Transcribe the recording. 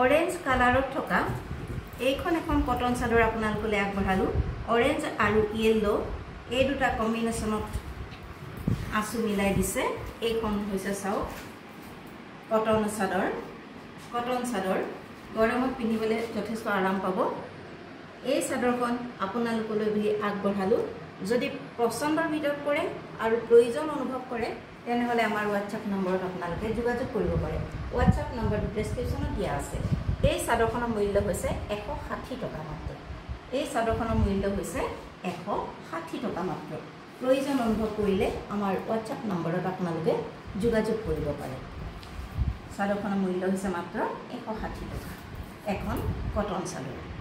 orange কালাৰত থকা এইখন এখন কটন চাদৰ আপোনালোকলৈ আগবঢ়ালোঁ অৰেঞ্জ আৰু ইয়েলো এই দুটা কম্বিনেশ্যনত আঁচু মিলাই দিছে এইখন হৈছে চাওক কটন চাদৰ গৰমত পিন্ধিবলৈ যথেষ্ট আৰাম পাব এই চাদৰখন আপোনালোকলৈ বুলি আগবঢ়ালোঁ যদি পছন্দৰ ভিতৰত পৰে আৰু প্ৰয়োজন অনুভৱ কৰে তেনেহলে আমাৰ WhatsApp নম্বৰত আপোনালোকে যোগাযোগ কৰিব পাৰে WhatsApp নম্বৰটো ডেসক্ৰিপচনত দিয়া আছে এই চাদৰখনৰ মূল্য হৈছে 160 টকা মাত্ৰ এই চাদৰখনৰ মূল্য হৈছে 160 টকা মাত্ৰ প্ৰয়োজন অনুভৱ কৰিলে আমাৰ WhatsApp নম্বৰত আপোনালোকে যোগাযোগ কৰিব পাৰে চাদৰখনৰ মূল্য হৈছে মাত্ৰ 160 টকা এখন কটন চাদৰ